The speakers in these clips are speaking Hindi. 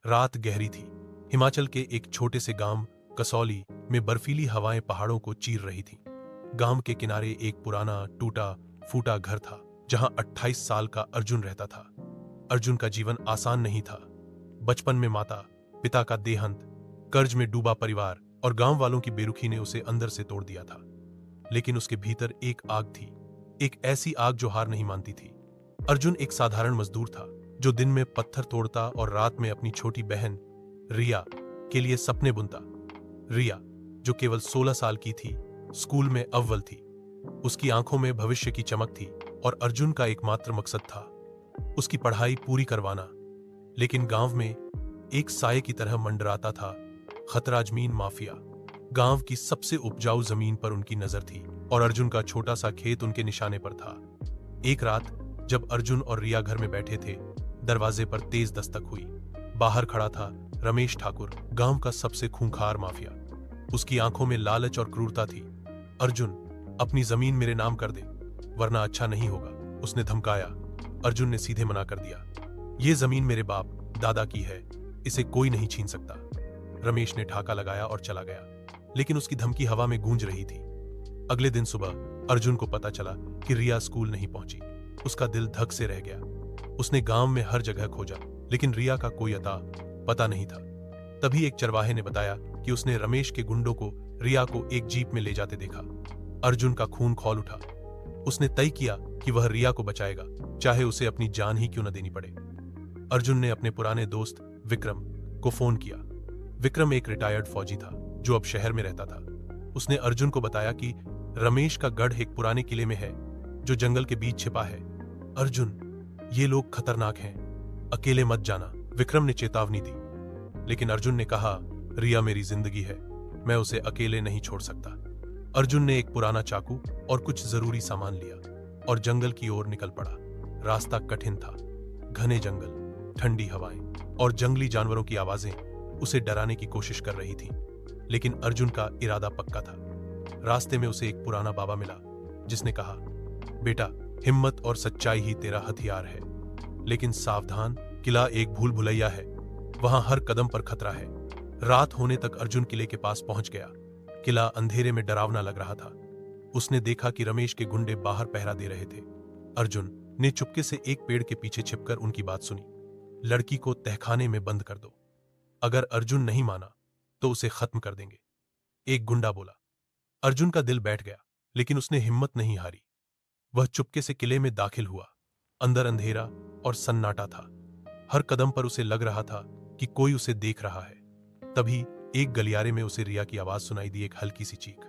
रात गहरी थी। हिमाचल के एक छोटे से गांव कसौली में बर्फीली हवाएं पहाड़ों को चीर रही थीं। गांव के किनारे एक पुराना टूटा फूटा घर था जहां 28 साल का अर्जुन रहता था। अर्जुन का जीवन आसान नहीं था। बचपन में माता पिता का देहांत, कर्ज में डूबा परिवार और गांव वालों की बेरुखी ने उसे अंदर से तोड़ दिया था। लेकिन उसके भीतर एक आग थी, एक ऐसी आग जो हार नहीं मानती थी। अर्जुन एक साधारण मजदूर था जो दिन में पत्थर तोड़ता और रात में अपनी छोटी बहन रिया के लिए सपने बुनता। रिया, जो केवल 16 साल की थी, स्कूल में अव्वल थी। उसकी आंखों में भविष्य की चमक थी और अर्जुन का एकमात्र मकसद था उसकी पढ़ाई पूरी करवाना। लेकिन गांव में एक साये की तरह मंडराता था खतरा जमीन माफिया। गांव की सबसे उपजाऊ जमीन पर उनकी नजर थी और अर्जुन का छोटा सा खेत उनके निशाने पर था। एक रात जब अर्जुन और रिया घर में बैठे थे, दरवाजे पर तेज दस्तक हुई। बाहर खड़ा था रमेश ठाकुर, गांव का सबसे खूंखार माफिया। उसकी आंखों में लालच और क्रूरता थी। अर्जुन, अपनी जमीन मेरे नाम कर दे वरना अच्छा नहीं होगा, उसने धमकाया। अर्जुन ने सीधे मना कर दिया, ये जमीन मेरे बाप दादा की है, इसे कोई नहीं छीन सकता। रमेश ने ठाका लगाया और चला गया, लेकिन उसकी धमकी हवा में गूंज रही थी। अगले दिन सुबह अर्जुन को पता चला कि रिया स्कूल नहीं पहुंची। उसका दिल धक से रह गया। उसने गांव में हर जगह खोजा, लेकिन रिया का कोई अता पता नहीं था। तभी एक चरवाहे ने बताया कि उसने रमेश के गुंडों को रिया को एक जीप में ले जाते देखा। अर्जुन का खून खौल उठा। उसने तय किया कि वह रिया को बचाएगा, चाहे उसे अपनी जान ही क्यों न देनी पड़े। अर्जुन ने अपने पुराने दोस्त विक्रम को फोन किया। विक्रम एक रिटायर्ड फौजी था जो अब शहर में रहता था। उसने अर्जुन को बताया कि रमेश का गढ़ एक पुराने किले में है जो जंगल के बीच छिपा है। अर्जुन, ये लोग खतरनाक हैं, अकेले मत जाना, विक्रम ने चेतावनी दी। लेकिन अर्जुन ने कहा, रिया मेरी जिंदगी है, मैं उसे अकेले नहीं छोड़ सकता। अर्जुन ने एक पुराना चाकू और कुछ जरूरी सामान लिया और जंगल की ओर निकल पड़ा। रास्ता कठिन था। घने जंगल, ठंडी हवाएं और जंगली जानवरों की आवाजें उसे डराने की कोशिश कर रही थीं। लेकिन अर्जुन का इरादा पक्का था। रास्ते में उसे एक पुराना बाबा मिला जिसने कहा, बेटा, हिम्मत और सच्चाई ही तेरा हथियार है, लेकिन सावधान, किला एक भूल भुलैया है, वहां हर कदम पर खतरा है। रात होने तक अर्जुन किले के पास पहुंच गया। किला अंधेरे में डरावना लग रहा था। उसने देखा कि रमेश के गुंडे बाहर पहरा दे रहे थे। अर्जुन ने चुपके से एक पेड़ के पीछे छिपकर उनकी बात सुनी। लड़की को तहखाने में बंद कर दो, अगर अर्जुन नहीं माना तो उसे खत्म कर देंगे, एक गुंडा बोला। अर्जुन का दिल बैठ गया, लेकिन उसने हिम्मत नहीं हारी। वह चुपके से किले में दाखिल हुआ। अंदर अंधेरा और सन्नाटा था। हर कदम पर उसे लग रहा था कि कोई उसे देख रहा है। तभी एक गलियारे में उसे रिया की आवाज सुनाई दी, एक हल्की सी चीख।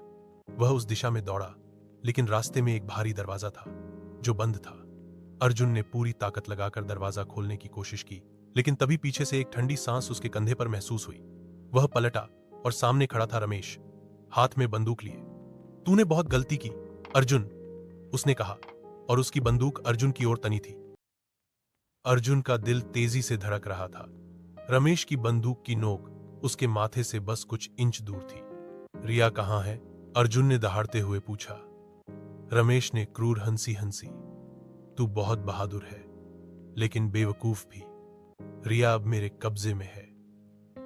वह उस दिशा में दौड़ा, लेकिन रास्ते में एक भारी दरवाजा था जो बंद था। अर्जुन ने पूरी ताकत लगाकर दरवाजा खोलने की कोशिश की, लेकिन तभी पीछे से एक ठंडी सांस उसके कंधे पर महसूस हुई। वह पलटा और सामने खड़ा था रमेश, हाथ में बंदूक लिए। तूने बहुत गलती की अर्जुन, उसने कहा, और उसकी बंदूक अर्जुन की ओर तनी थी। अर्जुन का दिल तेजी से धड़क रहा था। रमेश की बंदूक की नोक उसके माथे से बस कुछ इंच दूर थी। रिया कहां है? अर्जुन ने दहाड़ते हुए पूछा। रमेश ने क्रूर हंसी हंसी, तू बहुत बहादुर है, लेकिन बेवकूफ भी। रिया अब मेरे कब्जे में है।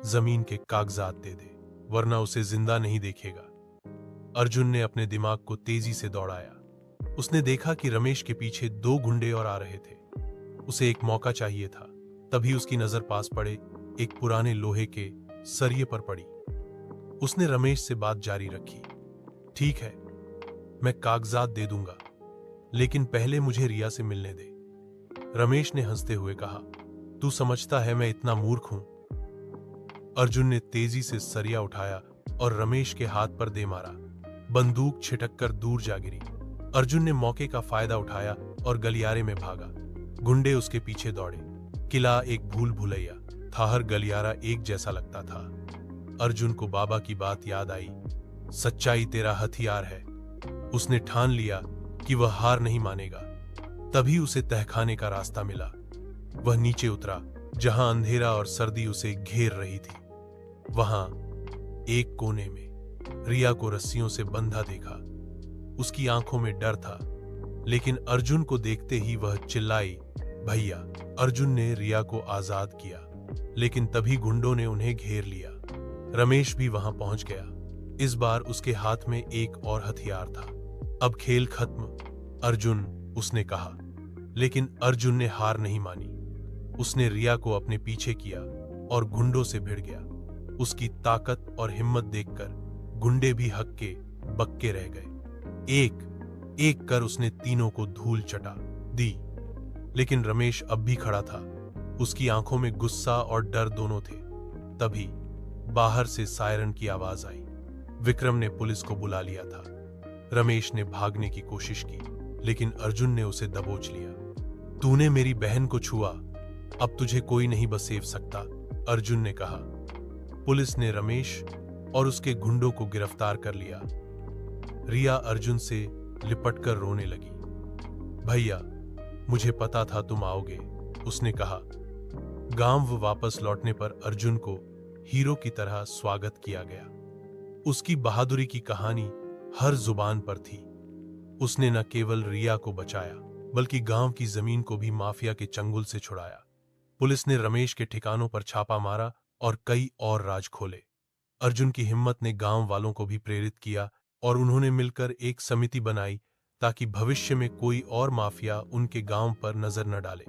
जमीन के कागजात दे दे, वरना उसे जिंदा नहीं देखेगा। अर्जुन ने अपने दिमाग को तेजी से दौड़ाया। उसने देखा कि रमेश के पीछे 2 गुंडे और आ रहे थे। उसे एक मौका चाहिए था। तभी उसकी नजर पास पड़े एक पुराने लोहे के सरिये पर पड़ी। उसने रमेश से बात जारी रखी, ठीक है, मैं कागजात दे दूंगा, लेकिन पहले मुझे रिया से मिलने दे। रमेश ने हंसते हुए कहा, तू समझता है मैं इतना मूर्ख हूं? अर्जुन ने तेजी से सरिया उठाया और रमेश के हाथ पर दे मारा। बंदूक छिटककर दूर जा गिरी। अर्जुन ने मौके का फायदा उठाया और गलियारे में भागा। गुंडे उसके पीछे दौड़े। किला एक भूल भुलैया था, हर गलियारा एक जैसा लगता था। अर्जुन को बाबा की बात याद आई, सच्चाई तेरा हथियार है। उसने ठान लिया कि वह हार नहीं मानेगा। तभी उसे तहखाने का रास्ता मिला। वह नीचे उतरा, जहां अंधेरा और सर्दी उसे घेर रही थी। वहां एक कोने में रिया को रस्सियों से बंधा देखा। उसकी आंखों में डर था, लेकिन अर्जुन को देखते ही वह चिल्लाई, भैया। अर्जुन ने रिया को आजाद किया। लेकिन तभी गुंडों ने उन्हें घेर लिया। रमेश भी वहां पहुंच गया। इस बार उसके हाथ में एक और हथियार था। अब खेल खत्म, अर्जुन, उसने कहा। लेकिन अर्जुन ने हार नहीं मानी। उसने रिया को अपने पीछे किया और गुंडों से भिड़ गया। उसकी ताकत और हिम्मत देखकर गुंडे भी हक्के बक्के रह गए। एक एक कर उसने तीनों को धूल चटा दी। लेकिन रमेश अब भी खड़ा था। उसकी आंखों में गुस्सा और डर दोनों थे। तभी बाहर से सायरन की आवाज आई। विक्रम ने पुलिस को बुला लिया था। रमेश ने भागने की कोशिश की, लेकिन अर्जुन ने उसे दबोच लिया। तूने मेरी बहन को छुआ, अब तुझे कोई नहीं बसेव सकता, अर्जुन ने कहा। पुलिस ने रमेश और उसके गुंडों को गिरफ्तार कर लिया। रिया अर्जुन से लिपटकर रोने लगी। भैया, मुझे पता था तुम आओगे, उसने कहा। गांव वापस लौटने पर अर्जुन को हीरो की तरह स्वागत किया गया। उसकी बहादुरी की कहानी हर जुबान पर थी। उसने न केवल रिया को बचाया, बल्कि गांव की जमीन को भी माफिया के चंगुल से छुड़ाया। पुलिस ने रमेश के ठिकानों पर छापा मारा और कई और राज खोले। अर्जुन की हिम्मत ने गांव वालों को भी प्रेरित किया और उन्होंने मिलकर एक समिति बनाई ताकि भविष्य में कोई और माफिया उनके गांव पर नजर न डाले।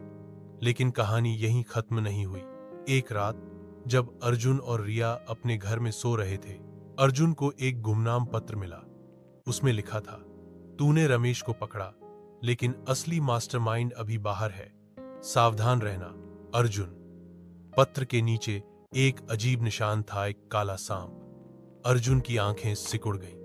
लेकिन कहानी यहीं खत्म नहीं हुई। एक रात जब अर्जुन और रिया अपने घर में सो रहे थे, अर्जुन को एक गुमनाम पत्र मिला। उसमें लिखा था, तूने रमेश को पकड़ा, लेकिन असली मास्टरमाइंड अभी बाहर है, सावधान रहना, अर्जुन। पत्र के नीचे एक अजीब निशान था, एक काला सांप। अर्जुन की आंखें सिकुड़ गईं।